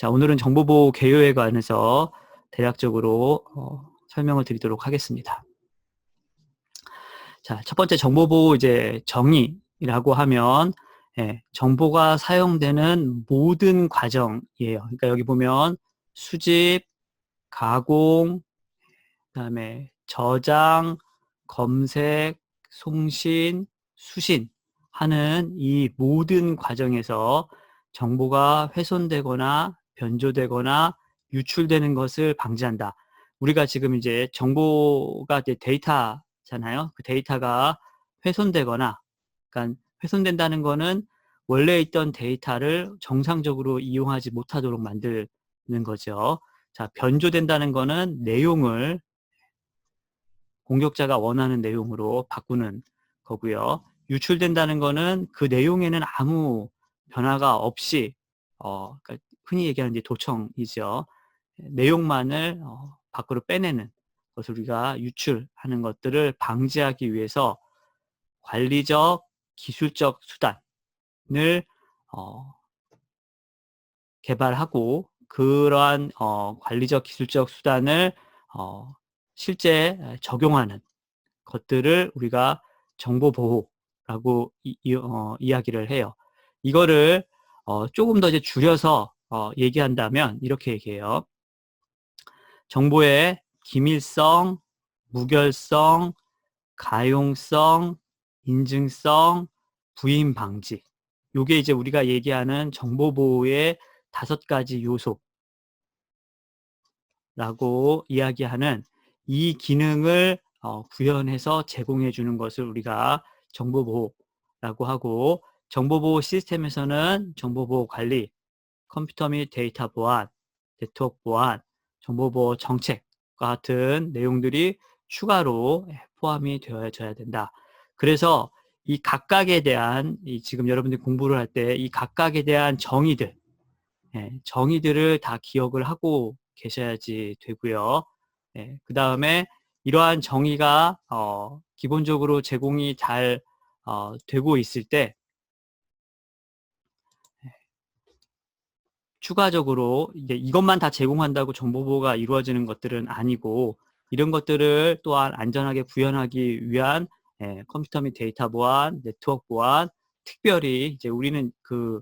자, 오늘은 정보보호 개요에 관해서 대략적으로 설명을 드리도록 하겠습니다. 자, 첫 번째 정보보호 이제 정의라고 하면 정보가 사용되는 모든 과정이에요. 그러니까 여기 보면 수집, 가공, 그다음에 저장, 검색, 송신, 수신 하는 이 모든 과정에서 정보가 훼손되거나 변조되거나 유출되는 것을 방지한다. 우리가 지금 이제 정보가 이제 데이터잖아요. 그 데이터가 훼손되거나, 그러니까 훼손된다는 거는 원래 있던 데이터를 정상적으로 이용하지 못하도록 만드는 거죠. 자, 변조된다는 거는 내용을 공격자가 원하는 내용으로 바꾸는 거고요. 유출된다는 거는 그 내용에는 아무 변화가 없이 그러니까 흔히 얘기하는 이제 도청이죠. 내용만을 밖으로 빼내는 것을 우리가 유출하는 것들을 방지하기 위해서 관리적, 기술적 수단을 개발하고 그러한 관리적, 기술적 수단을 실제 적용하는 것들을 우리가 정보보호라고 이야기를 해요. 이거를 조금 더 이제 줄여서 얘기한다면 이렇게 얘기해요. 정보의 기밀성, 무결성, 가용성, 인증성, 부인 방지. 요게 이제 우리가 얘기하는 정보보호의 5가지 요소라고 이야기하는 이 기능을 구현해서 제공해 주는 것을 우리가 정보보호라고 하고, 정보보호 시스템에서는 정보보호 관리, 컴퓨터 및 데이터 보안, 네트워크 보안, 정보보호 정책과 같은 내용들이 추가로 포함이 되어져야 된다. 그래서 이 각각에 대한 지금 여러분들이 공부를 할 때 이 각각에 대한 정의들을 다 기억을 하고 계셔야지 되고요. 그 다음에 이러한 정의가 기본적으로 제공이 잘 되고 있을 때 추가적으로 이제 이것만 다 제공한다고 정보보호가 이루어지는 것들은 아니고, 이런 것들을 또한 안전하게 구현하기 위한 컴퓨터 및 데이터 보안, 네트워크 보안, 특별히 이제 우리는 그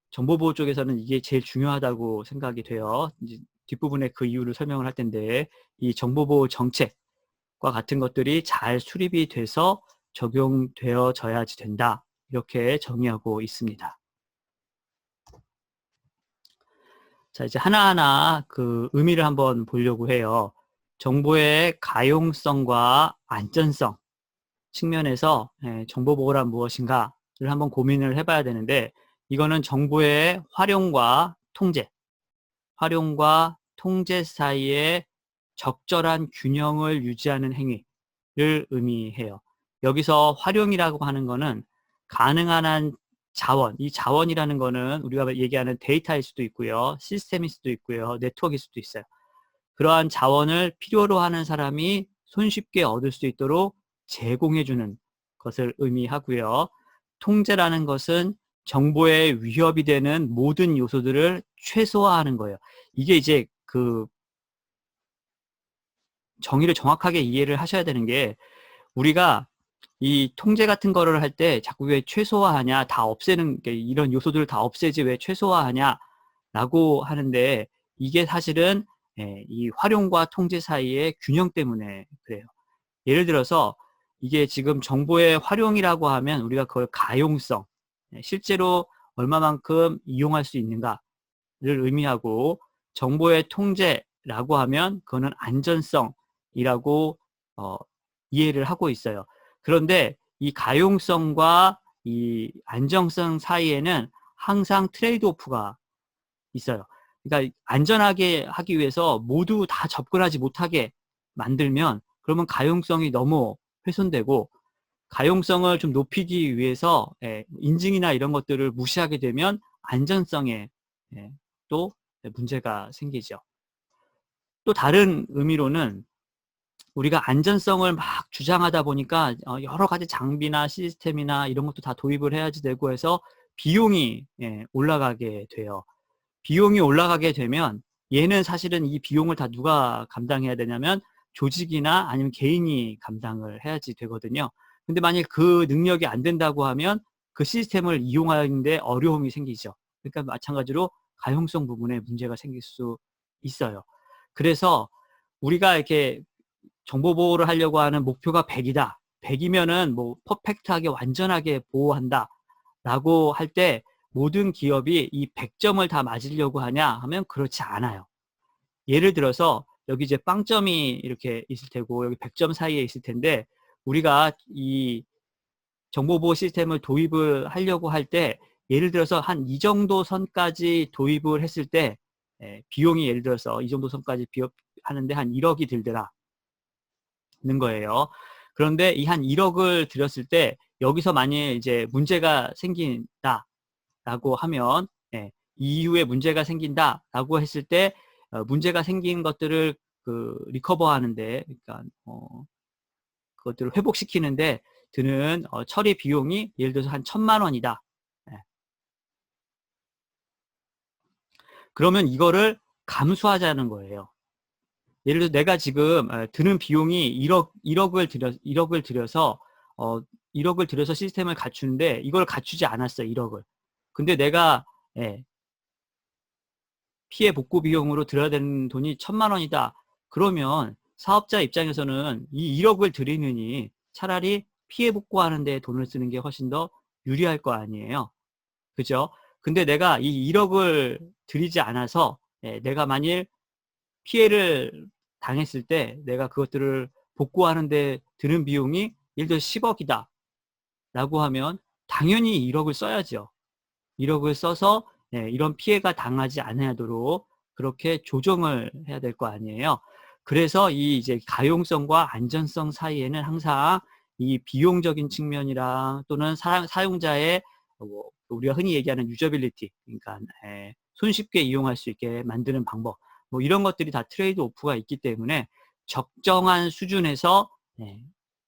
정보보호 쪽에서는 이게 제일 중요하다고 생각이 돼요. 이제 뒷부분에 그 이유를 설명을 할 텐데, 이 정보보호 정책과 같은 것들이 잘 수립이 돼서 적용되어져야지 된다. 이렇게 정의하고 있습니다. 자, 이제 하나하나 그 의미를 한번 보려고 해요. 정보의 가용성과 안전성 측면에서 정보보호란 무엇인가를 한번 고민을 해봐야 되는데, 이거는 정보의 활용과 통제 사이에 적절한 균형을 유지하는 행위를 의미해요. 여기서 활용이라고 하는 거는 가능한 한 자원, 이 자원이라는 거는 우리가 얘기하는 데이터일 수도 있고요, 시스템일 수도 있고요, 네트워크일 수도 있어요. 그러한 자원을 필요로 하는 사람이 손쉽게 얻을 수 있도록 제공해주는 것을 의미하고요. 통제라는 것은 정보에 위협이 되는 모든 요소들을 최소화하는 거예요. 이게 이제 그 정의를 정확하게 이해를 하셔야 되는 게, 우리가 이 통제 같은 거를 할 때 자꾸 왜 최소화하냐, 다 없애는, 이런 요소들을 다 없애지 왜 최소화하냐라고 하는데, 이게 사실은 이 활용과 통제 사이의 균형 때문에 그래요. 예를 들어서 이게 지금 정보의 활용이라고 하면 우리가 그걸 가용성, 실제로 얼마만큼 이용할 수 있는가를 의미하고, 정보의 통제라고 하면 그거는 안전성이라고 이해를 하고 있어요. 그런데 이 가용성과 이 안정성 사이에는 항상 트레이드오프가 있어요. 그러니까 안전하게 하기 위해서 모두 다 접근하지 못하게 만들면 그러면 가용성이 너무 훼손되고, 가용성을 좀 높이기 위해서 인증이나 이런 것들을 무시하게 되면 안전성에 또 문제가 생기죠. 또 다른 의미로는 우리가 안전성을 막 주장하다 보니까 여러 가지 장비나 시스템이나 이런 것도 다 도입을 해야지 되고 해서 비용이 올라가게 돼요. 비용이 올라가게 되면 얘는 사실은 이 비용을 다 누가 감당해야 되냐면 조직이나 아니면 개인이 감당을 해야지 되거든요. 근데 만약 그 능력이 안 된다고 하면 그 시스템을 이용하는데 어려움이 생기죠. 그러니까 마찬가지로 가용성 부분에 문제가 생길 수 있어요. 그래서 우리가 이렇게 정보 보호를 하려고 하는 목표가 100이다. 100이면은 뭐 퍼펙트하게 완전하게 보호한다. 라고 할 때 모든 기업이 이 100점을 다 맞으려고 하냐 하면 그렇지 않아요. 예를 들어서 여기 이제 빵점이 이렇게 있을 테고 여기 100점 사이에 있을 텐데 우리가 이 정보보호 시스템을 도입을 하려고 할 때 예를 들어서 한 이 정도 선까지 도입을 했을 때 비용이 예를 들어서 이 정도 선까지 하는데 한 1억이 들더라 는 거예요. 그런데 이 한 1억을 들였을 때 여기서 만일 이제 문제가 생긴다라고 하면 이후에 문제가 생긴다라고 했을 때 문제가 생긴 것들을 그 리커버 하는데 그러니까 그것들을 회복시키는데 드는 처리 비용이 예를 들어서 한 1,000만 원이다. 그러면 이거를 감수하자는 거예요. 예를 들어 내가 지금 드는 비용이 1억을 들여서 1억을 들여서 시스템을 갖추는데 이걸 갖추지 않았어 1억을. 근데 내가 피해 복구 비용으로 들어야 되는 돈이 1,000만 원이다. 그러면 사업자 입장에서는 이 1억을 들이느니 차라리 피해 복구하는 데 돈을 쓰는 게 훨씬 더 유리할 거 아니에요. 그죠? 근데 내가 이 1억을 들이지 않아서 내가 만일 피해를 당했을 때 내가 그것들을 복구하는 데 드는 비용이 예를 들어 10억이다 라고 하면 당연히 1억을 써야죠. 1억을 써서 이런 피해가 당하지 않도록 그렇게 조정을 해야 될 거 아니에요. 그래서 이 이제 가용성과 안전성 사이에는 항상 이 비용적인 측면이랑 또는 사용자의 우리가 흔히 얘기하는 유저빌리티, 그러니까 손쉽게 이용할 수 있게 만드는 방법, 뭐 이런 것들이 다 트레이드 오프가 있기 때문에 적정한 수준에서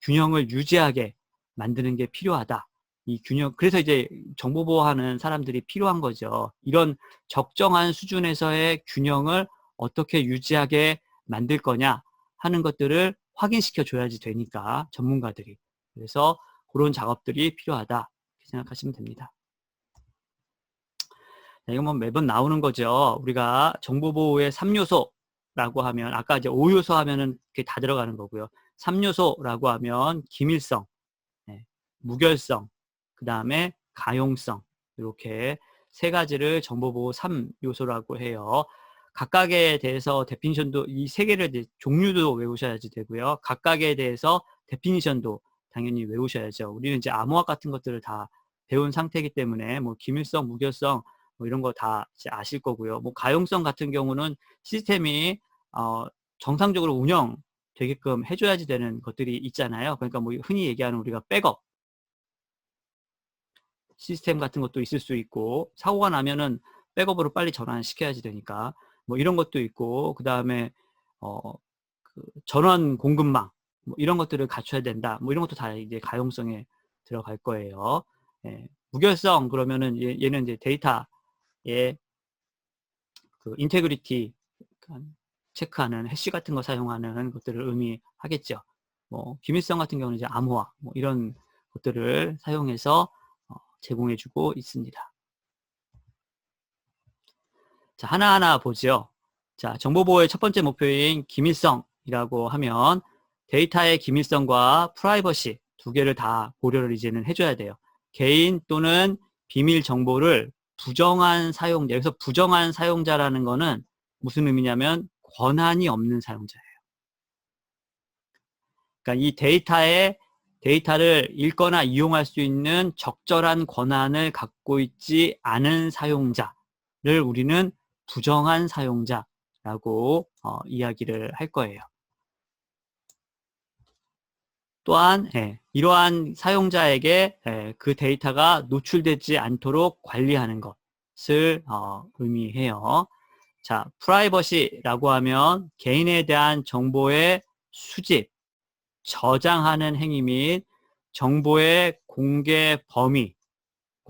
균형을 유지하게 만드는 게 필요하다. 이 균형, 그래서 이제 정보 보호하는 사람들이 필요한 거죠. 이런 적정한 수준에서의 균형을 어떻게 유지하게 만들 거냐 하는 것들을 확인시켜 줘야지 되니까 전문가들이. 그래서 그런 작업들이 필요하다 이렇게 생각하시면 됩니다. 이건 뭐 매번 나오는 거죠. 우리가 정보 보호의 3요소라고 하면 아까 이제 5요소 하면은 그게 다 들어가는 거고요. 3요소라고 하면 기밀성, 무결성, 그 다음에 가용성, 이렇게 세 가지를 정보보호 3요소라고 해요. 각각에 대해서 데피니션도 이 세 개를 이제 종류도 외우셔야지 되고요. 각각에 대해서 데피니션도 당연히 외우셔야죠. 우리는 이제 암호학 같은 것들을 다 배운 상태이기 때문에 뭐 기밀성, 무결성 뭐 이런 거 다 이제 아실 거고요. 뭐 가용성 같은 경우는 시스템이 정상적으로 운영되게끔 해줘야지 되는 것들이 있잖아요. 그러니까 뭐 흔히 얘기하는 우리가 백업 시스템 같은 것도 있을 수 있고 사고가 나면은 백업으로 빨리 전환시켜야지 되니까 뭐 이런 것도 있고 그 다음에 그 전원 공급망 뭐 이런 것들을 갖춰야 된다. 뭐 이런 것도 다 이제 가용성에 들어갈 거예요. 무결성 그러면은 얘는 이제 데이터의 그 인테그리티 체크하는 해시 같은 거 사용하는 것들을 의미하겠죠. 뭐 기밀성 같은 경우는 이제 암호화 뭐 이런 것들을 사용해서 제공해주고 있습니다. 자, 하나하나 보죠. 자, 정보보호의 첫 번째 목표인 기밀성이라고 하면 데이터의 기밀성과 프라이버시 두 개를 다 고려를 이제는 해줘야 돼요. 개인 또는 비밀 정보를 부정한 사용자, 여기서 부정한 사용자라는 거는 무슨 의미냐면 권한이 없는 사용자예요. 그러니까 이 데이터를 읽거나 이용할 수 있는 적절한 권한을 갖고 있지 않은 사용자를 우리는 부정한 사용자라고 이야기를 할 거예요. 또한 이러한 사용자에게 그 데이터가 노출되지 않도록 관리하는 것을 의미해요. 자, 프라이버시라고 하면 개인에 대한 정보의 수집, 저장하는 행위 및 정보의 공개 범위,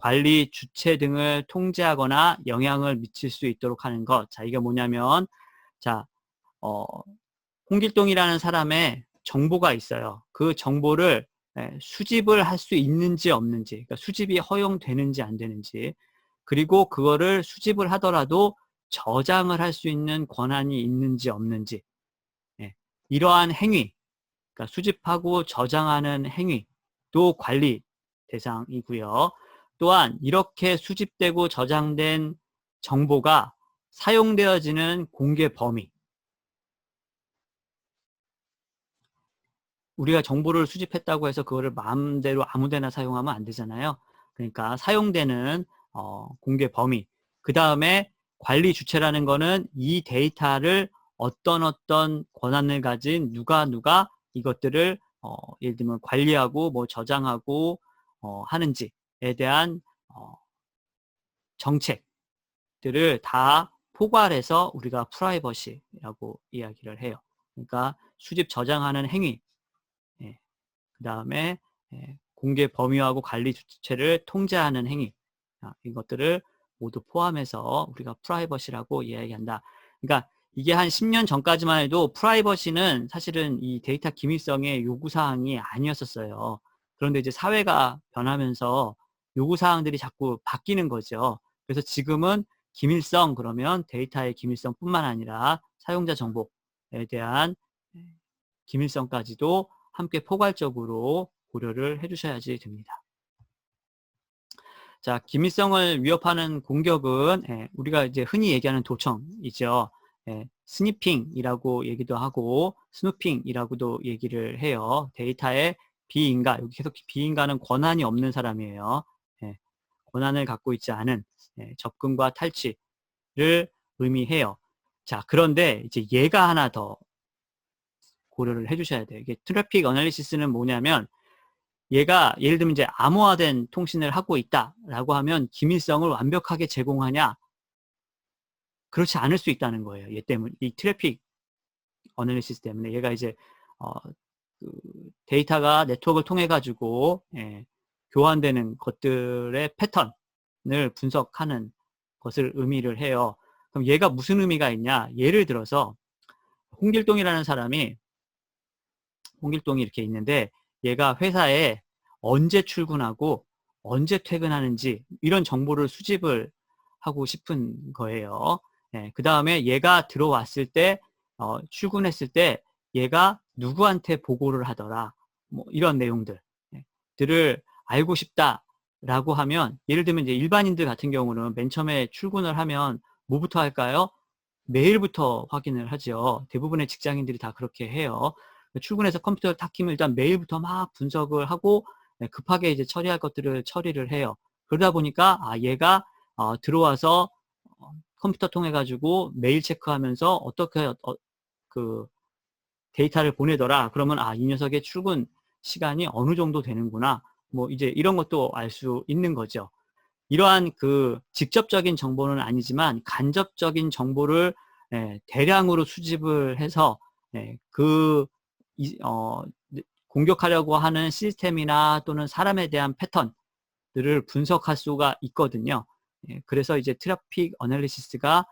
관리 주체 등을 통제하거나 영향을 미칠 수 있도록 하는 것. 자, 이게 뭐냐면, 자, 홍길동이라는 사람의 정보가 있어요. 그 정보를 수집을 할 수 있는지 없는지, 그러니까 수집이 허용되는지 안 되는지, 그리고 그거를 수집을 하더라도 저장을 할 수 있는 권한이 있는지 없는지, 이러한 행위, 그러니까 수집하고 저장하는 행위도 관리 대상이고요. 또한 이렇게 수집되고 저장된 정보가 사용되어지는 공개 범위, 우리가 정보를 수집했다고 해서 그거를 마음대로 아무데나 사용하면 안 되잖아요. 그러니까 사용되는 공개 범위, 그 다음에 관리 주체라는 거는 이 데이터를 어떤 권한을 가진 누가 이것들을 예를 들면 관리하고 뭐 저장하고 하는지에 대한 정책들을 다 포괄해서 우리가 프라이버시라고 이야기를 해요. 그러니까 수집 저장하는 행위, 그 다음에 공개 범위하고 관리 주체를 통제하는 행위, 이것들을 모두 포함해서 우리가 프라이버시라고 이야기한다. 그러니까 이게 한 10년 전까지만 해도 프라이버시는 사실은 이 데이터 기밀성의 요구사항이 아니었었어요. 그런데 이제 사회가 변하면서 요구사항들이 자꾸 바뀌는 거죠. 그래서 지금은 기밀성, 그러면 데이터의 기밀성뿐만 아니라 사용자 정보에 대한 기밀성까지도 함께 포괄적으로 고려를 해주셔야지 됩니다. 자, 기밀성을 위협하는 공격은 우리가 이제 흔히 얘기하는 도청이죠. 스니핑이라고 얘기도 하고 스누핑이라고도 얘기를 해요. 데이터의 비인가, 여기 계속 비인가는 권한이 없는 사람이에요. 권한을 갖고 있지 않은 접근과 탈취를 의미해요. 자, 그런데 이제 얘가 하나 더 고려를 해주셔야 돼요. 이게 트래픽 어널리시스는 뭐냐면, 얘가 예를 들면 이제 암호화된 통신을 하고 있다라고 하면 기밀성을 완벽하게 제공하냐? 그렇지 않을 수 있다는 거예요. 얘 때문에, 이 트래픽 어널리시스 때문에. 얘가 이제 그 데이터가 네트워크를 통해 가지고 교환되는 것들의 패턴을 분석하는 것을 의미를 해요. 그럼 얘가 무슨 의미가 있냐? 예를 들어서 홍길동이라는 사람이, 홍길동이 이렇게 있는데, 얘가 회사에 언제 출근하고 언제 퇴근하는지 이런 정보를 수집을 하고 싶은 거예요. 그 다음에 얘가 들어왔을 때, 출근했을 때 얘가 누구한테 보고를 하더라, 뭐 이런 내용들을 알고 싶다라고 하면, 예를 들면 이제 일반인들 같은 경우는 맨 처음에 출근을 하면 뭐부터 할까요? 메일부터 확인을 하죠. 대부분의 직장인들이 다 그렇게 해요. 출근해서 컴퓨터를 탁 키면 일단 메일부터 막 분석을 하고 급하게 이제 처리할 것들을 처리를 해요. 그러다 보니까 얘가 들어와서 컴퓨터 통해 가지고 메일 체크하면서 어떻게 그 데이터를 보내더라. 그러면 이 녀석의 출근 시간이 어느 정도 되는구나. 뭐 이제 이런 것도 알 수 있는 거죠. 이러한 그 직접적인 정보는 아니지만 간접적인 정보를 대량으로 수집을 해서 그 공격하려고 하는 시스템이나 또는 사람에 대한 패턴들을 분석할 수가 있거든요. 그래서 이제 트래픽 어널리시스가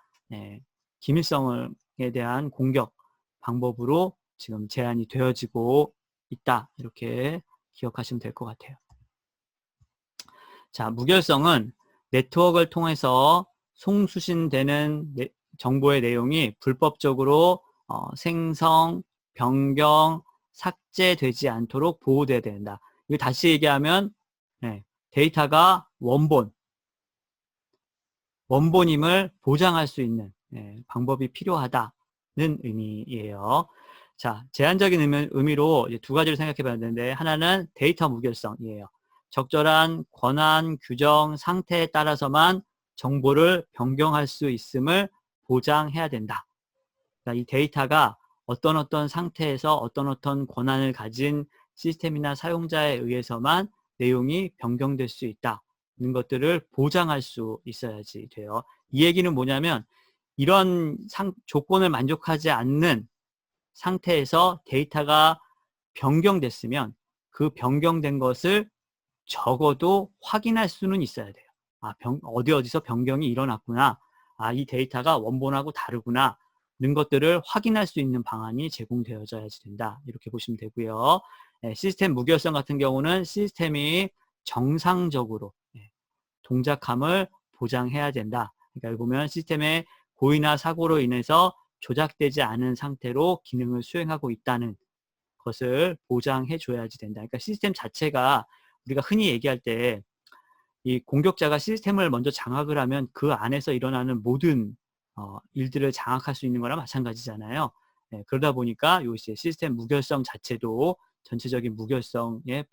기밀성에 대한 공격 방법으로 지금 제한이 되어지고 있다. 이렇게 기억하시면 될 것 같아요. 자, 무결성은 네트워크를 통해서 송수신되는 정보의 내용이 불법적으로 생성, 변경, 삭제되지 않도록 보호되어야 된다. 이거 다시 얘기하면 데이터가 원본임을 보장할 수 있는 방법이 필요하다는 의미예요. 자, 제한적인 의미로 이제 두 가지를 생각해 봐야 되는데, 하나는 데이터 무결성이에요. 적절한 권한, 규정, 상태에 따라서만 정보를 변경할 수 있음을 보장해야 된다. 그러니까 이 데이터가 어떤 상태에서 어떤 권한을 가진 시스템이나 사용자에 의해서만 내용이 변경될 수 있다는 것들을 보장할 수 있어야지 돼요. 이 얘기는 뭐냐면, 이런 조건을 만족하지 않는 상태에서 데이터가 변경됐으면 그 변경된 것을 적어도 확인할 수는 있어야 돼요. 어디서 변경이 일어났구나. 이 데이터가 원본하고 다르구나. 는 것들을 확인할 수 있는 방안이 제공되어져야지 된다. 이렇게 보시면 되고요. 시스템 무결성 같은 경우는 시스템이 정상적으로 동작함을 보장해야 된다. 그러니까 여기 보면 시스템의 고의나 사고로 인해서 조작되지 않은 상태로 기능을 수행하고 있다는 것을 보장해 줘야지 된다. 그러니까 시스템 자체가 우리가 흔히 얘기할 때 이 공격자가 시스템을 먼저 장악을 하면 그 안에서 일어나는 모든 일들을 장악할 수 있는 거나 마찬가지잖아요. 그러다 보니까 요 시스템 무결성 자체도 전체적인 무결성에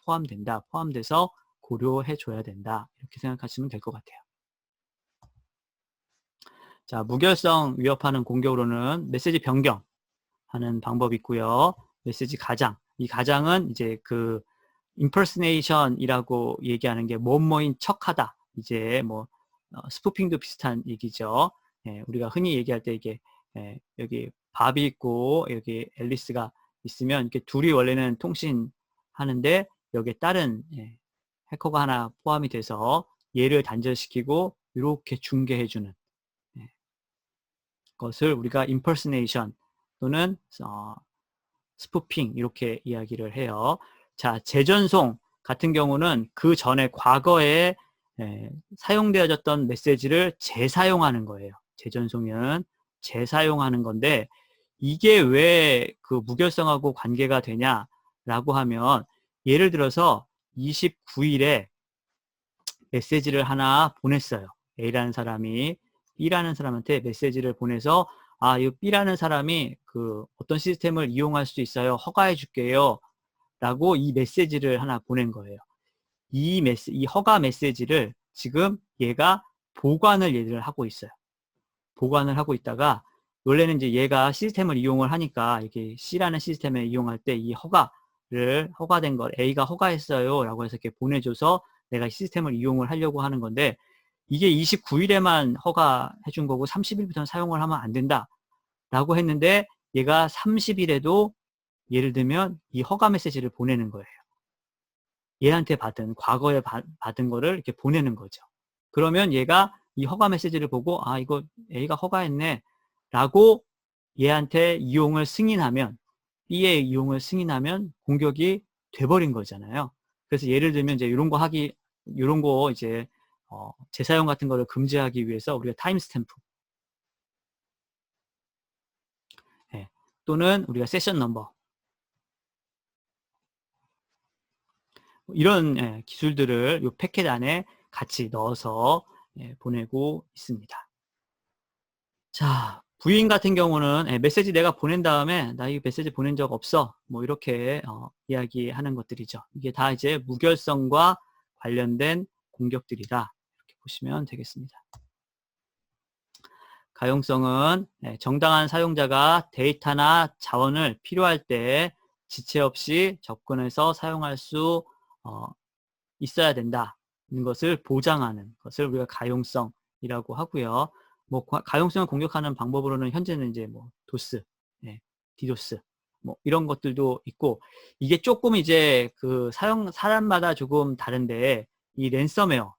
포함돼서 고려해 줘야 된다. 이렇게 생각하시면 될 것 같아요. 자, 무결성 위협하는 공격으로는 메시지 변경하는 방법이 있고요. 메시지 가장. 이 가장은 이제 그 impersonation이라고 얘기하는 게 뭐뭐인 척하다. 이제 뭐 스푸핑도 비슷한 얘기죠. 우리가 흔히 얘기할 때 이게 여기 밥이 있고 여기 앨리스가 있으면 이렇게 둘이 원래는 통신하는데 여기에 다른 해커가 하나 포함이 돼서 얘를 단절시키고 이렇게 중계해주는 것을 우리가 impersonation 또는 스푸핑 이렇게 이야기를 해요. 자, 재전송 같은 경우는 그 전에 과거에 사용되어졌던 메시지를 재사용하는 거예요. 재전송은 재사용하는 건데 이게 왜 그 무결성하고 관계가 되냐라고 하면 예를 들어서 29일에 메시지를 하나 보냈어요. A라는 사람이 B라는 사람한테 메시지를 보내서 이 B라는 사람이 그 어떤 시스템을 이용할 수 있어요. 허가해 줄게요. 라고 이 메시지를 하나 보낸 거예요. 이 허가 메시지를 지금 얘가 보관을 하고 있어요. 보관을 하고 있다가 원래는 이제 얘가 시스템을 이용을 하니까 이게 C라는 시스템을 이용할 때 이 허가된 걸 A가 허가했어요. 라고 해서 이렇게 보내줘서 내가 시스템을 이용을 하려고 하는 건데 이게 29일에만 허가해 준 거고 30일부터는 사용을 하면 안 된다. 라고 했는데 얘가 30일에도 예를 들면 이 허가 메시지를 보내는 거예요. 얘한테 과거에 받은 거를 이렇게 보내는 거죠. 그러면 얘가 이 허가 메시지를 보고 이거 A가 허가했네 라고 얘한테 이용을 승인하면 B의 이용을 승인하면 공격이 돼버린 거잖아요. 그래서 예를 들면 이제 이런 거 이제 재사용 같은 거를 금지하기 위해서 우리가 타임스탬프 또는 우리가 세션 넘버 이런 기술들을 이 패킷 안에 같이 넣어서 보내고 있습니다. 자, 부인 같은 경우는 메시지 내가 보낸 다음에 나 이 메시지 보낸 적 없어. 뭐 이렇게 이야기하는 것들이죠. 이게 다 이제 무결성과 관련된 공격들이다. 이렇게 보시면 되겠습니다. 가용성은 정당한 사용자가 데이터나 자원을 필요할 때 지체 없이 접근해서 사용할 수 있어야 된다는 것을 보장하는 것을 우리가 가용성이라고 하고요. 뭐 가용성을 공격하는 방법으로는 현재는 이제 뭐 도스, 디도스 뭐 이런 것들도 있고 이게 조금 이제 그 사람마다 조금 다른데 이 랜섬웨어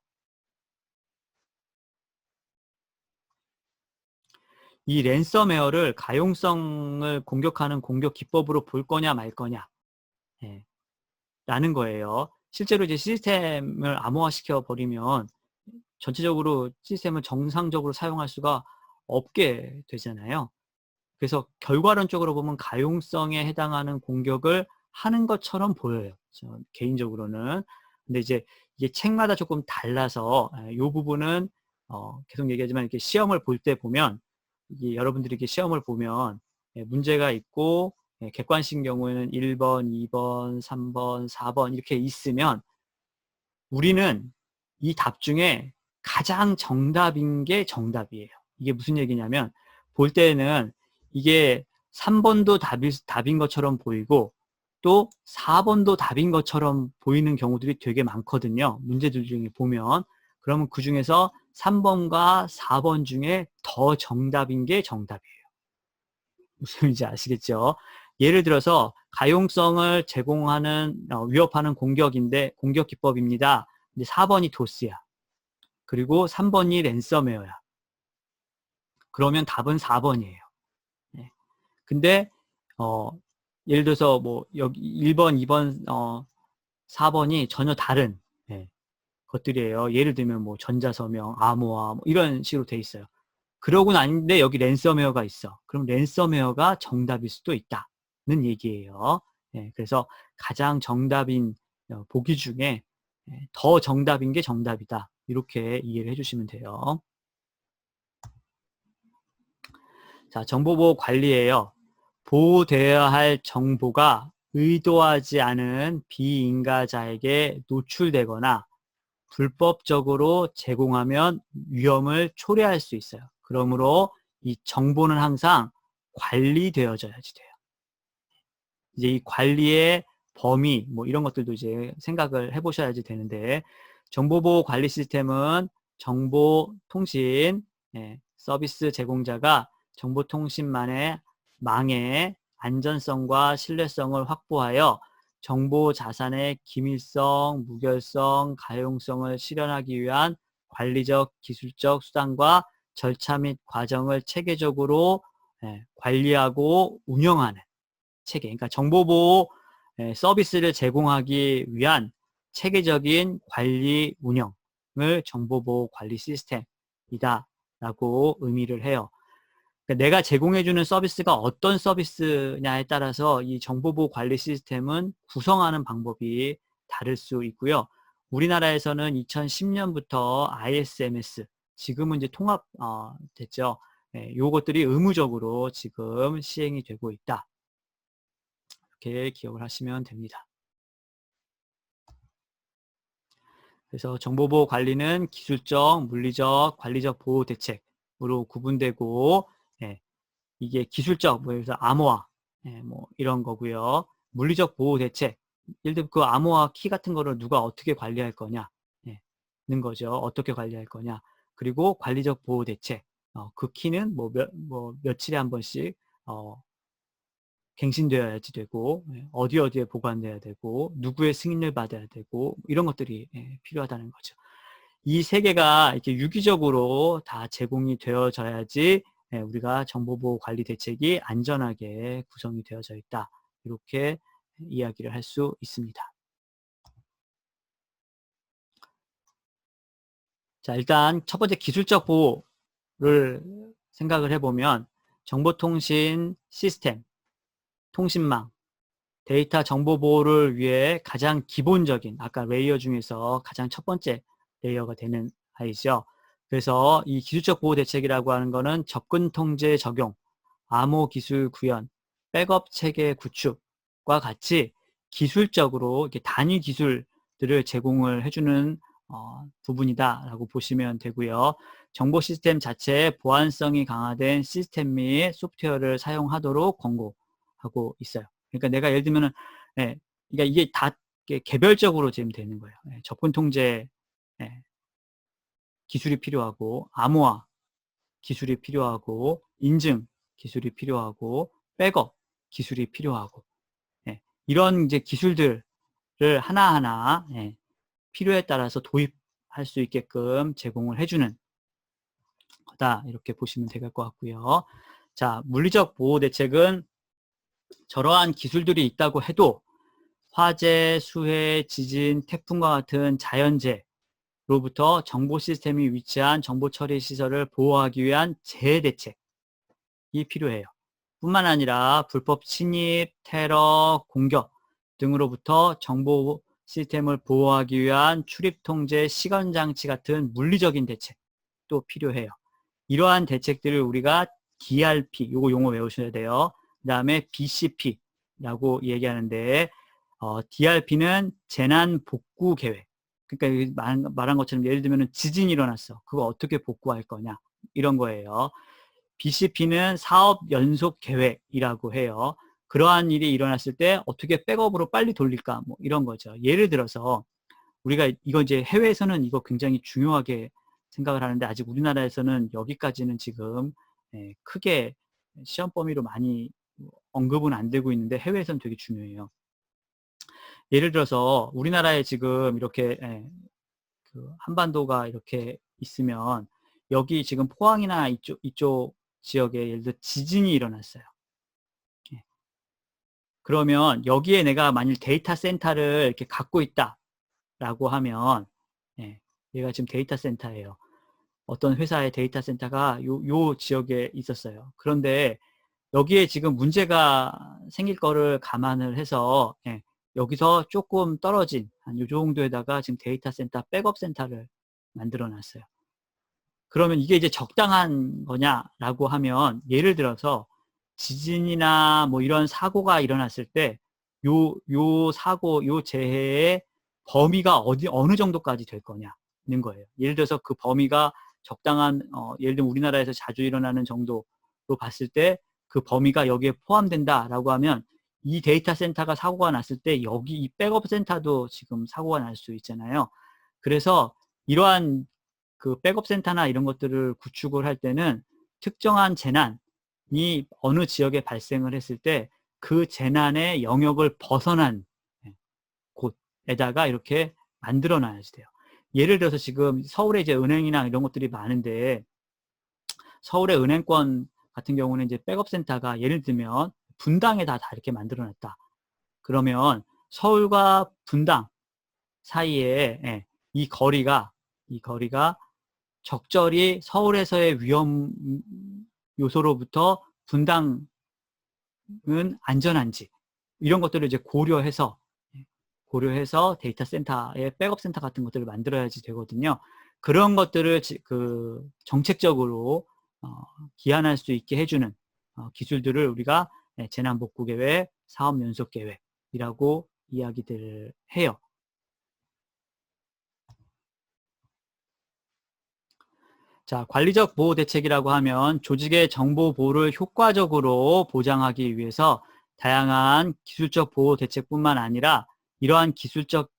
이 랜섬웨어를 가용성을 공격하는 공격 기법으로 볼 거냐 말 거냐 라는 거예요. 실제로 이제 시스템을 암호화시켜 버리면 전체적으로 시스템을 정상적으로 사용할 수가 없게 되잖아요. 그래서 결과론적으로 보면 가용성에 해당하는 공격을 하는 것처럼 보여요. 저 개인적으로는. 근데 이제 이게 책마다 조금 달라서 이 부분은 계속 얘기하지만 이렇게 시험을 볼 때 보면 여러분들이 이렇게 시험을 보면 문제가 있고 객관식 경우에는 1번, 2번, 3번, 4번 이렇게 있으면 우리는 이 답 중에 가장 정답인 게 정답이에요. 이게 무슨 얘기냐면 볼 때는 이게 3번도 답인 것처럼 보이고 또 4번도 답인 것처럼 보이는 경우들이 되게 많거든요. 문제들 중에 보면. 그러면 그 중에서 3번과 4번 중에 더 정답인 게 정답이에요. 무슨 말인지 아시겠죠? 예를 들어서 가용성을 제공하는 위협하는 공격 기법입니다. 이제 4번이 도스야. 그리고 3번이 랜섬웨어야. 그러면 답은 4번이에요. 네. 근데 예를 들어서 뭐 여기 1번, 2번, 4번이 전혀 다른 것들이에요. 예를 들면 뭐 전자서명, 암호화 뭐 이런 식으로 돼 있어요. 그러고는 아닌데 여기 랜섬웨어가 있어. 그럼 랜섬웨어가 정답일 수도 있다는 얘기예요. 그래서 가장 정답인 보기 중에 더 정답인 게 정답이다. 이렇게 이해를 해주시면 돼요. 자, 정보보호 관리예요. 보호되어야 할 정보가 의도하지 않은 비인가자에게 노출되거나 불법적으로 제공하면 위험을 초래할 수 있어요. 그러므로 이 정보는 항상 관리되어져야지 돼요. 이제 이 관리의 범위 뭐 이런 것들도 이제 생각을 해보셔야지 되는데, 정보보호 관리 시스템은 정보통신 서비스 제공자가 정보통신망의 안전성과 신뢰성을 확보하여 정보 자산의 기밀성, 무결성, 가용성을 실현하기 위한 관리적, 기술적 수단과 절차 및 과정을 체계적으로 관리하고 운영하는 체계, 그러니까 정보보호 서비스를 제공하기 위한 체계적인 관리 운영을 정보보호 관리 시스템이다 라고 의미를 해요. 그러니까 내가 제공해주는 서비스가 어떤 서비스냐에 따라서 이 정보보호 관리 시스템은 구성하는 방법이 다를 수 있고요. 우리나라에서는 2010년부터 ISMS, 지금은 이제 통합 됐죠. 요것들이 의무적으로 지금 시행이 되고 있다. 이렇게 기억을 하시면 됩니다. 그래서 정보보호 관리는 기술적, 물리적, 관리적 보호 대책으로 구분되고, 이게 기술적, 뭐 예를 들어서 암호화, 뭐 이런 거고요. 물리적 보호 대책, 예를 들면 그 암호화 키 같은 거를 누가 어떻게 관리할 거냐, 는 거죠. 어떻게 관리할 거냐. 그리고 관리적 보호 대책, 그 키는 뭐 며칠에 한 번씩 갱신되어야지 되고, 어디에 보관돼야 되고, 누구의 승인을 받아야 되고, 이런 것들이 필요하다는 거죠. 이 세 개가 이렇게 유기적으로 다 제공이 되어져야지 우리가 정보보호 관리 대책이 안전하게 구성이 되어져 있다. 이렇게 이야기를 할 수 있습니다. 자, 일단 첫 번째 기술적 보호를 생각을 해보면 정보통신 시스템, 통신망, 데이터 정보 보호를 위해 가장 기본적인 아까 레이어 중에서 가장 첫 번째 레이어가 되는 아이죠. 그래서 이 기술적 보호 대책이라고 하는 거는 접근 통제 적용, 암호 기술 구현, 백업 체계 구축과 같이 기술적으로 이렇게 단위 기술들을 제공을 해주는 부분이다라고 보시면 되고요. 정보 시스템 자체의 보안성이 강화된 시스템 및 소프트웨어를 사용하도록 권고하고 있어요. 그러니까 내가 예를 들면은, 그러니까 이게 다 개별적으로 지금 되는 거예요. 접근 통제 기술이 필요하고, 암호화 기술이 필요하고, 인증 기술이 필요하고, 백업 기술이 필요하고, 이런 이제 기술들을 하나하나 필요에 따라서 도입할 수 있게끔 제공을 해주는 거다. 이렇게 보시면 될 것 같고요. 자, 물리적 보호 대책은 저러한 기술들이 있다고 해도 화재, 수해, 지진, 태풍과 같은 자연재해로부터 정보 시스템이 위치한 정보 처리 시설을 보호하기 위한 재해 대책이 필요해요. 뿐만 아니라 불법 침입, 테러, 공격 등으로부터 정보 시스템을 보호하기 위한 출입 통제 시간 장치 같은 물리적인 대책도 필요해요. 이러한 대책들을 우리가 DRP, 요거 용어 외우셔야 돼요. 그 다음에 BCP라고 얘기하는데, DRP는 재난 복구 계획. 그러니까 말한 것처럼 예를 들면 지진이 일어났어. 그거 어떻게 복구할 거냐. 이런 거예요. BCP는 사업 연속 계획이라고 해요. 그러한 일이 일어났을 때 어떻게 백업으로 빨리 돌릴까. 뭐 이런 거죠. 예를 들어서 우리가 이거 이제 해외에서는 이거 굉장히 중요하게 생각을 하는데 아직 우리나라에서는 여기까지는 지금 크게 시험 범위로 많이 언급은 안 되고 있는데 해외에서는 되게 중요해요. 예를 들어서 우리나라에 지금 이렇게 그 한반도가 이렇게 있으면 여기 지금 포항이나 이쪽 지역에 예를 들어 지진이 일어났어요. 예. 그러면 여기에 내가 만일 데이터 센터를 이렇게 갖고 있다라고 하면, 얘가 지금 데이터 센터예요. 어떤 회사의 데이터 센터가 요 지역에 있었어요. 그런데 여기에 지금 문제가 생길 거를 감안을 해서, 여기서 조금 떨어진 한 요 정도에다가 지금 데이터 센터, 백업 센터를 만들어 놨어요. 그러면 이게 이제 적당한 거냐라고 하면, 예를 들어서 지진이나 뭐 이런 사고가 일어났을 때 요 사고, 요 재해의 범위가 어느 정도까지 될 거냐는 거예요. 예를 들어서 그 범위가 적당한, 예를 들면 우리나라에서 자주 일어나는 정도로 봤을 때 그 범위가 여기에 포함된다라고 하면, 이 데이터 센터가 사고가 났을 때 여기 이 백업 센터도 지금 사고가 날 수 있잖아요. 그래서 이러한 그 백업 센터나 이런 것들을 구축을 할 때는 특정한 재난이 어느 지역에 발생을 했을 때 그 재난의 영역을 벗어난 곳에다가 이렇게 만들어 놔야지 돼요. 예를 들어서 지금 서울에 이제 은행이나 이런 것들이 많은데, 서울의 은행권 같은 경우는 이제 백업 센터가 예를 들면 분당에다 다 이렇게 만들어 놨다. 그러면 서울과 분당 사이에 이 거리가 적절히 서울에서의 위험 요소로부터 분당은 안전한지, 이런 것들을 이제 고려해서 데이터 센터의 백업 센터 같은 것들을 만들어야지 되거든요. 그런 것들을 그 정책적으로 기한할 수 있게 해주는 기술들을 우리가 재난복구계획, 사업연속계획이라고 이야기들을 해요. 자, 관리적 보호 대책이라고 하면 조직의 정보 보호를 효과적으로 보장하기 위해서 다양한 기술적 보호 대책뿐만 아니라 이러한 기술적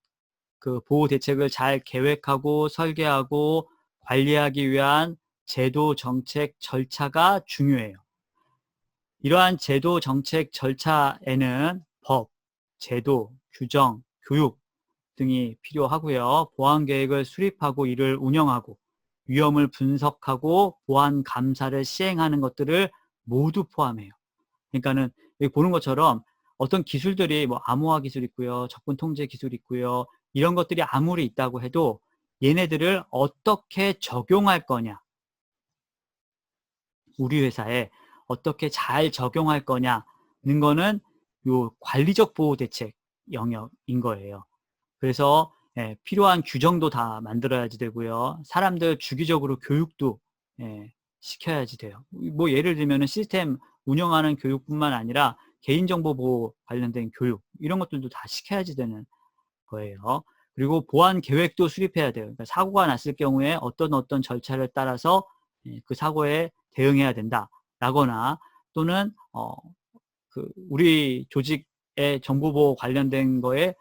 그 보호 대책을 잘 계획하고 설계하고 관리하기 위한 제도, 정책, 절차가 중요해요. 이러한 제도, 정책, 절차에는 법, 제도, 규정, 교육 등이 필요하고요. 보안 계획을 수립하고 이를 운영하고 위험을 분석하고 보안 감사를 시행하는 것들을 모두 포함해요. 그러니까는 여기 보는 것처럼 어떤 기술들이 뭐 암호화 기술 있고요, 접근 통제 기술 있고요, 이런 것들이 아무리 있다고 해도 얘네들을 어떻게 적용할 거냐, 우리 회사에 어떻게 잘 적용할 거냐는 거는 요 관리적 보호 대책 영역인 거예요. 그래서 필요한 규정도 다 만들어야지 되고요. 사람들 주기적으로 교육도 시켜야지 돼요. 뭐 예를 들면은 시스템 운영하는 교육뿐만 아니라 개인정보 보호 관련된 교육, 이런 것들도 다 시켜야지 되는 거예요. 그리고 보안 계획도 수립해야 돼요. 그러니까 사고가 났을 경우에 어떤 절차를 따라서 그 사고에 대응해야 된다라거나, 또는 그 우리 조직의 정보보호 관련된 거에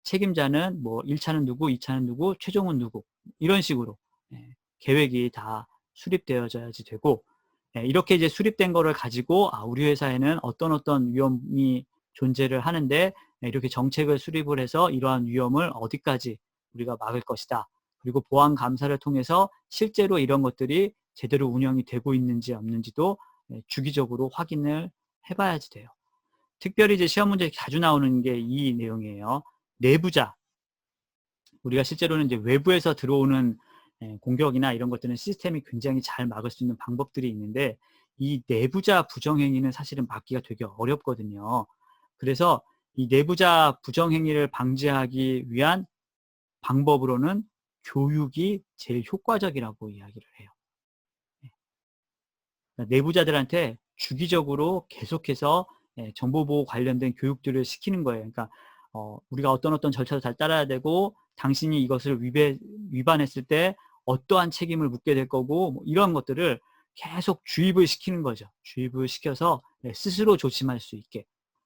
책임자는 뭐 1차는 누구, 2차는 누구, 최종은 누구, 이런 식으로 계획이 다 수립되어져야지 되고, 이렇게 이제 수립된 거를 가지고 우리 회사에는 어떤 위험이 존재를 하는데 이렇게 정책을 수립을 해서 이러한 위험을 어디까지 우리가 막을 것이다. 그리고 보안 감사를 통해서 실제로 이런 것들이 제대로 운영이 되고 있는지 없는지도 주기적으로 확인을 해봐야지 돼요. 특별히 이제 시험 문제에 자주 나오는 게 이 내용이에요. 내부자. 우리가 실제로는 이제 외부에서 들어오는 공격이나 이런 것들은 시스템이 굉장히 잘 막을 수 있는 방법들이 있는데, 이 내부자 부정행위는 사실은 막기가 되게 어렵거든요. 그래서 이 내부자 부정행위를 방지하기 위한 방법으로는 교육이 제일 효과적이라고 이야기를 해요. 그러니까 내부자들한테 주기적으로 계속해서 정보보호 관련된 교육들을 시키는 거예요. 그러니까 우리가 어떤 절차를 잘 따라야 되고, 당신이 이것을 위반했을 때 어떠한 책임을 묻게 될 거고, 뭐 이런 것들을 계속 주입을 시키는 거죠. 주입을 시켜서 스스로 조심할 수 있게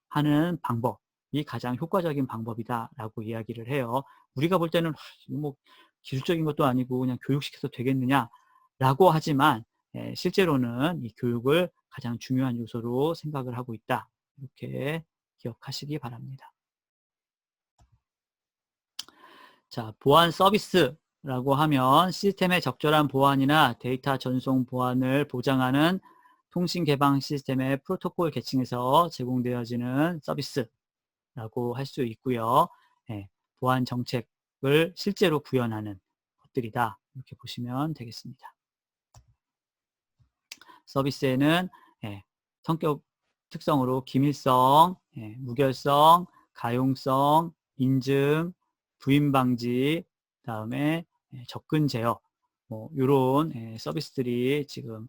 하는 방법이 가장 효과적인 방법이다라고 이야기를 해요. 우리가 볼 때는 뭐 기술적인 것도 아니고 그냥 교육시켜도 되겠느냐라고 하지만, 실제로는 이 교육을 가장 중요한 요소로 생각을 하고 있다. 이렇게 기억하시기 바랍니다. 자, 보안 서비스라고 하면 시스템의 적절한 보안이나 데이터 전송 보안을 보장하는 통신 개방 시스템의 프로토콜 계층에서 제공되어지는 서비스라고 할 수 있고요. 예, 보안 정책을 실제로 구현하는 것들이다. 이렇게 보시면 되겠습니다. 서비스에는 예, 성격 특성으로 기밀성, 예, 무결성, 가용성, 인증, 부인 방지, 다음에 예, 접근 제어, 뭐 이런 예, 서비스들이 지금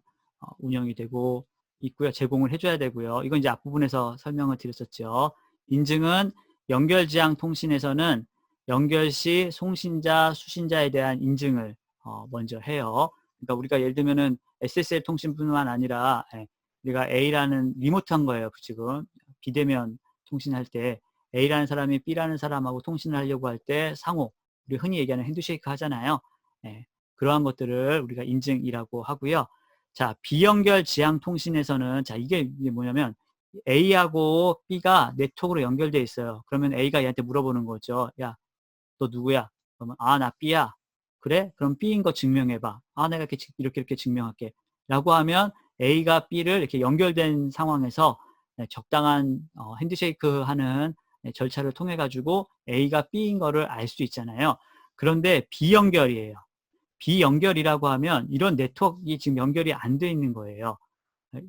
운영이 되고 있고요. 제공을 해줘야 되고요. 이건 이제 앞부분에서 설명을 드렸었죠. 인증은 연결 지향 통신에서는 연결 시 송신자, 수신자에 대한 인증을 먼저 해요. 그러니까 우리가 예를 들면은 SSL 통신뿐만 아니라 예, 우리가 A라는 리모트한 거예요. 지금 비대면 통신할 때 A라는 사람이 B라는 사람하고 통신을 하려고 할 때 상호, 우리 흔히 얘기하는 핸드쉐이크 하잖아요. 예, 그러한 것들을 우리가 인증이라고 하고요. 자, 비연결 지향 통신에서는 자, 이게 뭐냐면 A하고 B가 네트워크로 연결돼 있어요. 그러면 A가 얘한테 물어보는 거죠. 야, 너 누구야? 그러면 아, 나 B야. 그래? 그럼 B인 거 증명해봐. 아, 내가 이렇게 증명할게. 라고 하면 A가 B를 이렇게 연결된 상황에서 네, 적당한 핸드쉐이크 하는 네, 절차를 통해 가지고 A가 B인 거를 알 수 있잖아요. 그런데 비연결이에요. 비연결이라고 하면 이런 네트워크가 지금 연결이 안 돼 있는 거예요.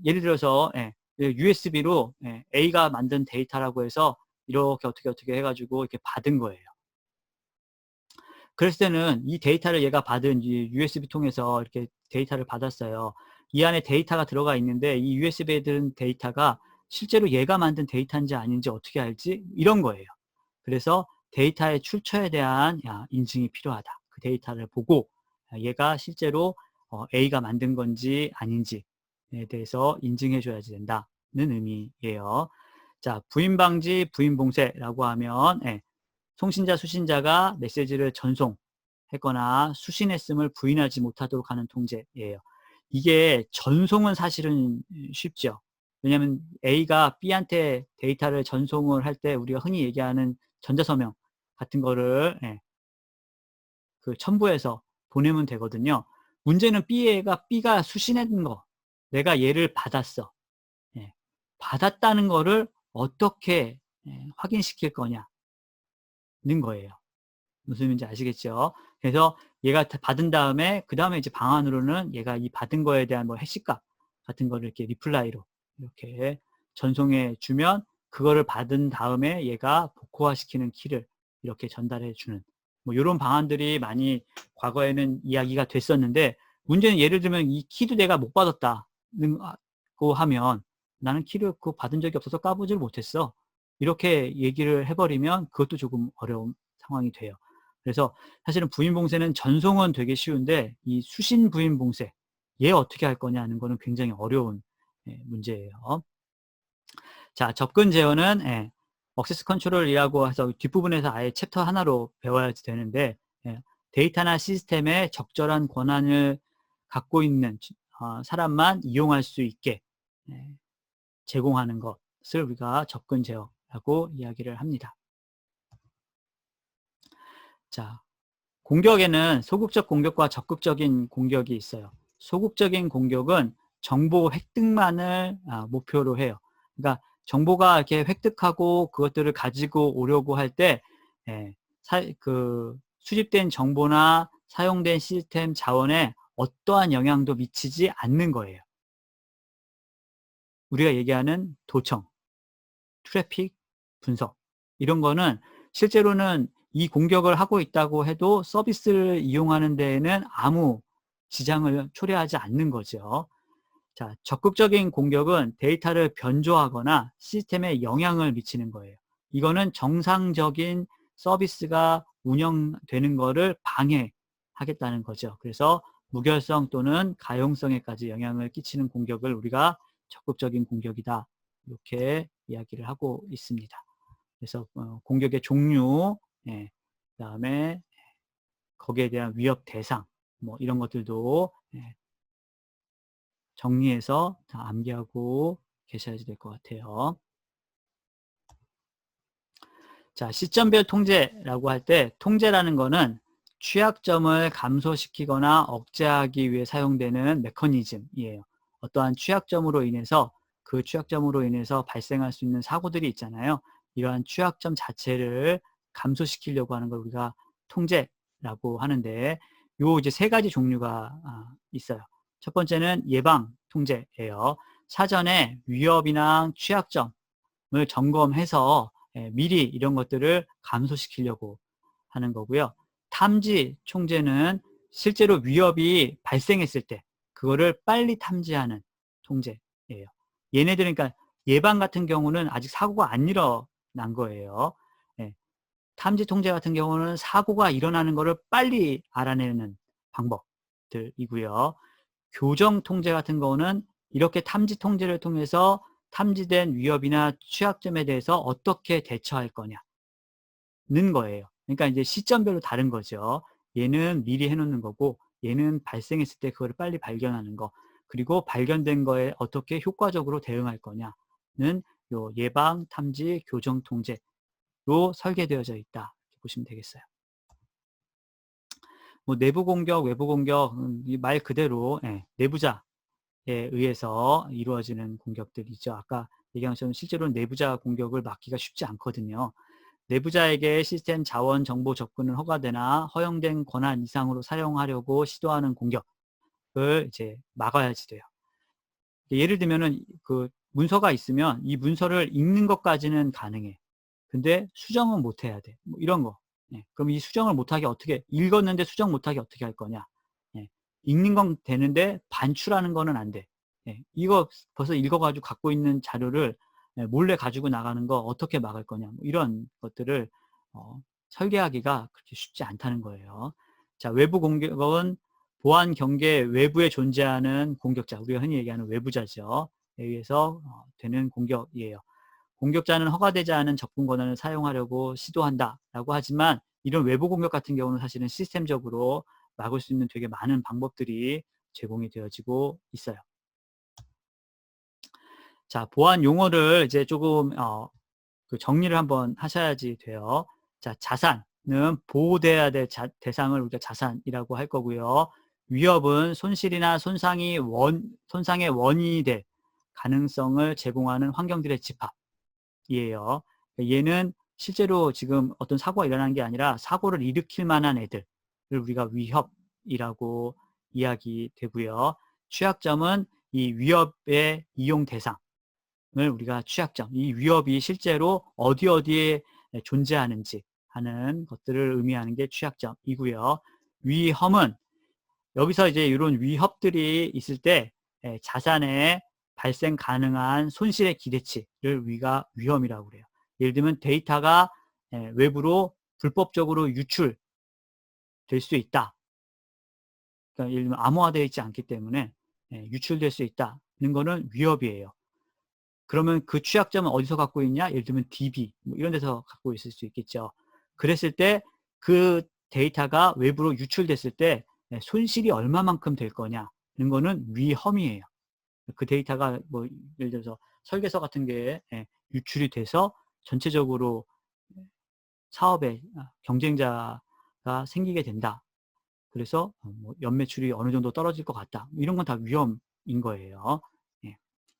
예를 들어서 USB로 A가 만든 데이터라고 해서 이렇게 어떻게 해가지고 이렇게 받은 거예요. 그랬을 때는 이 데이터를 얘가 받은 이 USB 통해서 이렇게 데이터를 받았어요. 이 안에 데이터가 들어가 있는데 이 USB에 든 데이터가 실제로 얘가 만든 데이터인지 아닌지 어떻게 알지? 이런 거예요. 그래서 데이터의 출처에 대한 인증이 필요하다. 그 데이터를 보고 얘가 실제로 A가 만든 건지 아닌지에 대해서 인증해 줘야지 된다는 의미예요. 자, 부인 방지, 부인 봉쇄라고 하면 송신자, 수신자가 메시지를 전송했거나 수신했음을 부인하지 못하도록 하는 통제예요. 이게 전송은 사실은 쉽죠. 왜냐하면 A가 B한테 데이터를 전송을 할 때 우리가 흔히 얘기하는 전자서명 같은 거를 그 첨부해서 보내면 되거든요. 문제는 B가 수신한 거, 내가 얘를 받았어. 예, 받았다는 거를 어떻게 확인시킬 거냐는 거예요. 무슨 의미인지 아시겠죠? 그래서 얘가 받은 다음에 그 다음에 이제 방안으로는 얘가 이 받은 거에 대한 뭐 해시값 같은 거를 이렇게 리플라이로 이렇게 전송해 주면 그거를 받은 다음에 얘가 복호화시키는 키를 이렇게 전달해 주는 뭐 이런 방안들이 많이 과거에는 이야기가 됐었는데 문제는 예를 들면 이 키도 내가 못 받았다고 하면 나는 키를 그거 받은 적이 없어서 까보질 못했어. 이렇게 얘기를 해버리면 그것도 조금 어려운 상황이 돼요. 그래서 사실은 부인 봉쇄는 전송은 되게 쉬운데 이 수신 부인 봉쇄 얘 어떻게 할 거냐는 거는 굉장히 어려운 문제예요. 자, 접근 제어는 액세스 컨트롤이라고 해서 뒷부분에서 아예 챕터 하나로 배워야 되는데 데이터나 시스템에 적절한 권한을 갖고 있는 사람만 이용할 수 있게 제공하는 것을 우리가 접근 제어라고 이야기를 합니다. 자, 공격에는 소극적 공격과 적극적인 공격이 있어요. 소극적인 공격은 정보 획득만을 목표로 해요. 그러니까 정보가 이렇게 획득하고 그것들을 가지고 오려고 할 때 수집된 정보나 사용된 시스템 자원에 어떠한 영향도 미치지 않는 거예요. 우리가 얘기하는 도청, 트래픽 분석 이런 거는 실제로는 이 공격을 하고 있다고 해도 서비스를 이용하는 데에는 아무 지장을 초래하지 않는 거죠. 자, 적극적인 공격은 데이터를 변조하거나 시스템에 영향을 미치는 거예요. 이거는 정상적인 서비스가 운영되는 거를 방해하겠다는 거죠. 그래서 무결성 또는 가용성에까지 영향을 끼치는 공격을 우리가 적극적인 공격이다. 이렇게 이야기를 하고 있습니다. 그래서 공격의 종류, 그다음에 거기에 대한 위협 대상, 뭐 이런 것들도 정리해서 다 암기하고 계셔야 될 것 같아요. 자, 시점별 통제라고 할 때 통제라는 거는 취약점을 감소시키거나 억제하기 위해 사용되는 메커니즘이에요. 어떠한 취약점으로 인해서 그 취약점으로 인해서 발생할 수 있는 사고들이 있잖아요. 이러한 취약점 자체를 감소시키려고 하는 걸 우리가 통제라고 하는데 요 이제 세 가지 종류가 있어요. 첫 번째는 예방 통제예요. 사전에 위협이나 취약점을 점검해서 미리 이런 것들을 감소시키려고 하는 거고요. 탐지 총재는 실제로 위협이 발생했을 때 그거를 빨리 탐지하는 통제예요. 얘네들은 그러니까 예방 같은 경우는 아직 사고가 안 일어난 거예요. 예. 탐지 통제 같은 경우는 사고가 일어나는 거를 빨리 알아내는 방법들이고요. 교정 통제 같은 경우는 이렇게 탐지 통제를 통해서 탐지된 위협이나 취약점에 대해서 어떻게 대처할 거냐는 거예요. 그러니까 이제 시점별로 다른 거죠. 얘는 미리 해놓는 거고 얘는 발생했을 때 그거를 빨리 발견하는 거, 그리고 발견된 거에 어떻게 효과적으로 대응할 거냐는 요 예방, 탐지, 교정 통제로 설계되어져 있다 이렇게 보시면 되겠어요. 뭐 내부 공격, 외부 공격, 이 말 그대로 내부자에 의해서 이루어지는 공격들이죠. 아까 얘기한 것처럼 실제로는 내부자 공격을 막기가 쉽지 않거든요. 내부자에게 시스템 자원 정보 접근은 허가되나 허용된 권한 이상으로 사용하려고 시도하는 공격을 이제 막아야지 돼요. 예를 들면은 그 문서가 있으면 이 문서를 읽는 것까지는 가능해. 근데 수정은 못 해야 돼. 뭐 이런 거. 그럼 이 수정을 못하게 어떻게, 읽었는데 수정 못하게 어떻게 할 거냐. 읽는 건 되는데 반출하는 거는 안 돼. 이거 벌써 읽어가지고 갖고 있는 자료를 몰래 가지고 나가는 거 어떻게 막을 거냐. 뭐 이런 것들을 설계하기가 그렇게 쉽지 않다는 거예요. 자, 외부 공격은 보안 경계 외부에 존재하는 공격자, 우리가 흔히 얘기하는 외부자죠. 에 의해서 되는 공격이에요. 공격자는 허가되지 않은 접근 권한을 사용하려고 시도한다라고 하지만 이런 외부 공격 같은 경우는 사실은 시스템적으로 막을 수 있는 되게 많은 방법들이 제공이 되어지고 있어요. 자, 보안 용어를 이제 조금 그 정리를 한번 하셔야지 돼요. 자, 자산은 보호돼야 될 대상을 우리가 자산이라고 할 거고요. 위협은 손실이나 손상의 원인이 될 가능성을 제공하는 환경들의 집합이에요. 얘는 실제로 지금 어떤 사고가 일어나는 게 아니라 사고를 일으킬 만한 애들을 우리가 위협이라고 이야기되고요. 취약점은 이 위협의 이용 대상을 우리가 취약점, 이 위협이 실제로 어디에 존재하는지 하는 것들을 의미하는 게 취약점이고요. 위험은 여기서 이제 이런 위협들이 있을 때 자산에 발생 가능한 손실의 기대치를 우리가 위험이라고 그래요. 예를 들면 데이터가 외부로 불법적으로 유출될 수 있다. 그러니까 예를 들면 암호화되어 있지 않기 때문에 유출될 수 있다는 거는 위협이에요. 그러면 그 취약점은 어디서 갖고 있냐? 예를 들면 DB 뭐 이런 데서 갖고 있을 수 있겠죠. 그랬을 때 그 데이터가 외부로 유출됐을 때 손실이 얼마만큼 될 거냐는 거는 위험이에요. 그 데이터가 뭐 예를 들어서 설계서 같은 게 유출이 돼서 전체적으로 사업에 경쟁자가 생기게 된다. 그래서 뭐 연매출이 어느 정도 떨어질 것 같다. 이런 건 다 위험인 거예요.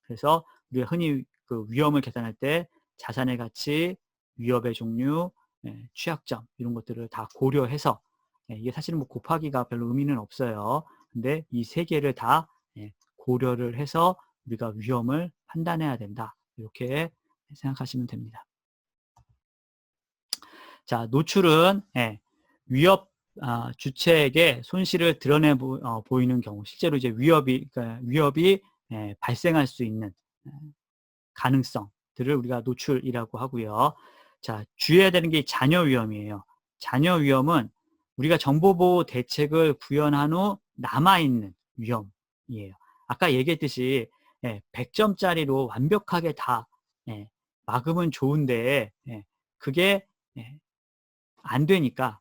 그래서 우리가 흔히 그 위험을 계산할 때 자산의 가치, 위협의 종류, 취약점 이런 것들을 다 고려해서 이게 사실은 뭐 곱하기가 별로 의미는 없어요. 근데 이 세 개를 다 고려를 해서 우리가 위험을 판단해야 된다. 이렇게 생각하시면 됩니다. 자, 노출은 위협 주체에게 손실을 드러내 보이는 경우, 실제로 이제 위협이 발생할 수 있는 가능성들을 우리가 노출이라고 하고요. 자, 주의해야 되는 게 잔여 위험이에요. 잔여 위험은 우리가 정보보호 대책을 구현한 후 남아있는 위험이에요. 아까 얘기했듯이 100점짜리로 완벽하게 다 막으면 좋은데 그게 안 되니까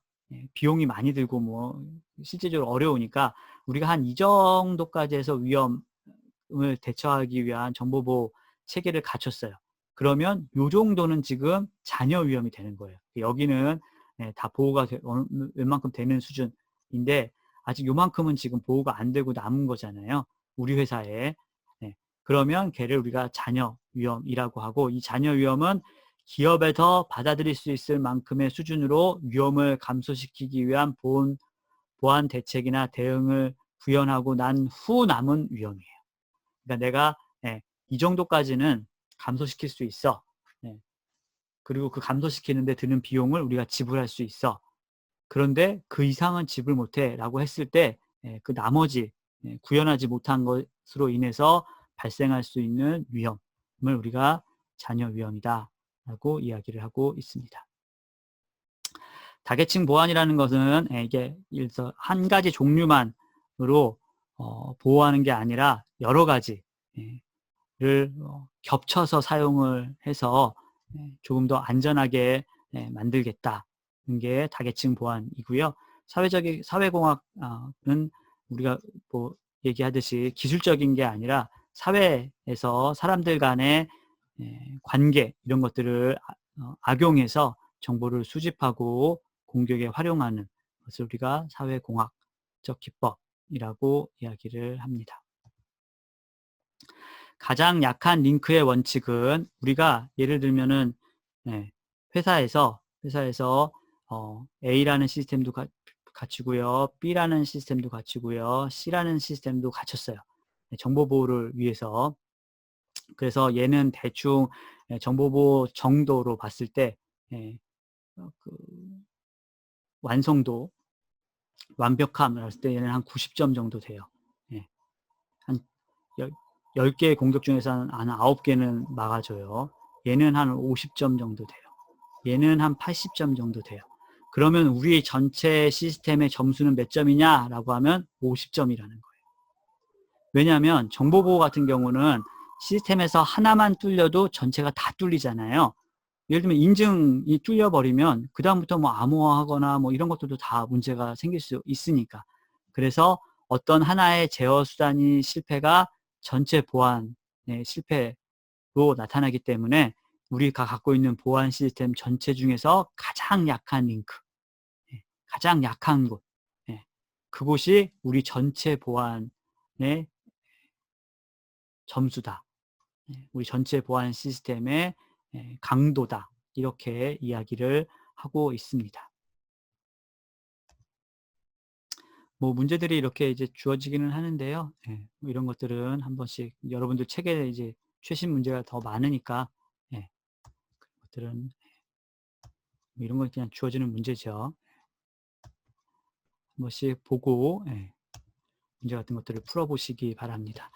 비용이 많이 들고 뭐 실제적으로 어려우니까 우리가 한 이 정도까지 해서 위험을 대처하기 위한 정보보호 체계를 갖췄어요. 그러면 요 정도는 지금 잔여 위험이 되는 거예요. 여기는 다 보호가 웬만큼 되는 수준인데 아직 요만큼은 지금 보호가 안 되고 남은 거잖아요. 우리 회사에. 그러면 걔를 우리가 잔여 위험이라고 하고, 이 잔여 위험은 기업에서 받아들일 수 있을 만큼의 수준으로 위험을 감소시키기 위한 보안 대책이나 대응을 구현하고 난 후 남은 위험이에요. 그러니까 내가 이 정도까지는 감소시킬 수 있어. 그리고 그 감소시키는데 드는 비용을 우리가 지불할 수 있어. 그런데 그 이상은 지불 못해 라고 했을 때 그 나머지 구현하지 못한 것으로 인해서 발생할 수 있는 위험을 우리가 잔여 위험이다 라고 이야기를 하고 있습니다. 다계층 보안이라는 것은 이게 한 가지 종류만으로 보호하는 게 아니라 여러 가지를 겹쳐서 사용을 해서 조금 더 안전하게 만들겠다는 게 다계층 보안이고요. 사회공학은 우리가 뭐 얘기하듯이 기술적인 게 아니라 사회에서 사람들 간의 관계 이런 것들을 악용해서 정보를 수집하고 공격에 활용하는 것을 우리가 사회공학적 기법이라고 이야기를 합니다. 가장 약한 링크의 원칙은 우리가 예를 들면은 회사에서 A라는 시스템도 갖추고요, B라는 시스템도 갖추고요, C라는 시스템도 갖췄어요. 정보 보호를 위해서. 그래서 얘는 대충 정보보호 정도로 봤을 때 그 완성도, 완벽함을 봤을 때 얘는 한 90점 정도 돼요. 한 10개의 공격 중에서 한 9개는 막아줘요. 얘는 한 50점 정도 돼요. 얘는 한 80점 정도 돼요. 그러면 우리 전체 시스템의 점수는 몇 점이냐라고 하면 50점이라는 거예요. 왜냐하면 정보보호 같은 경우는 시스템에서 하나만 뚫려도 전체가 다 뚫리잖아요. 예를 들면 인증이 뚫려버리면 그 다음부터 뭐 암호화하거나 뭐 이런 것들도 다 문제가 생길 수 있으니까. 그래서 어떤 하나의 제어 수단이 실패가 전체 보안의 실패로 나타나기 때문에 우리가 갖고 있는 보안 시스템 전체 중에서 가장 약한 링크, 가장 약한 곳, 그곳이 우리 전체 보안의 점수다. 우리 전체 보안 시스템의 강도다. 이렇게 이야기를 하고 있습니다. 뭐 문제들이 이렇게 이제 주어지기는 하는데요. 뭐 이런 것들은 한 번씩 여러분들 책에 이제 최신 문제가 더 많으니까 그런 것들은 뭐 이런 건 그냥 주어지는 문제죠. 한 번씩 보고 문제 같은 것들을 풀어보시기 바랍니다.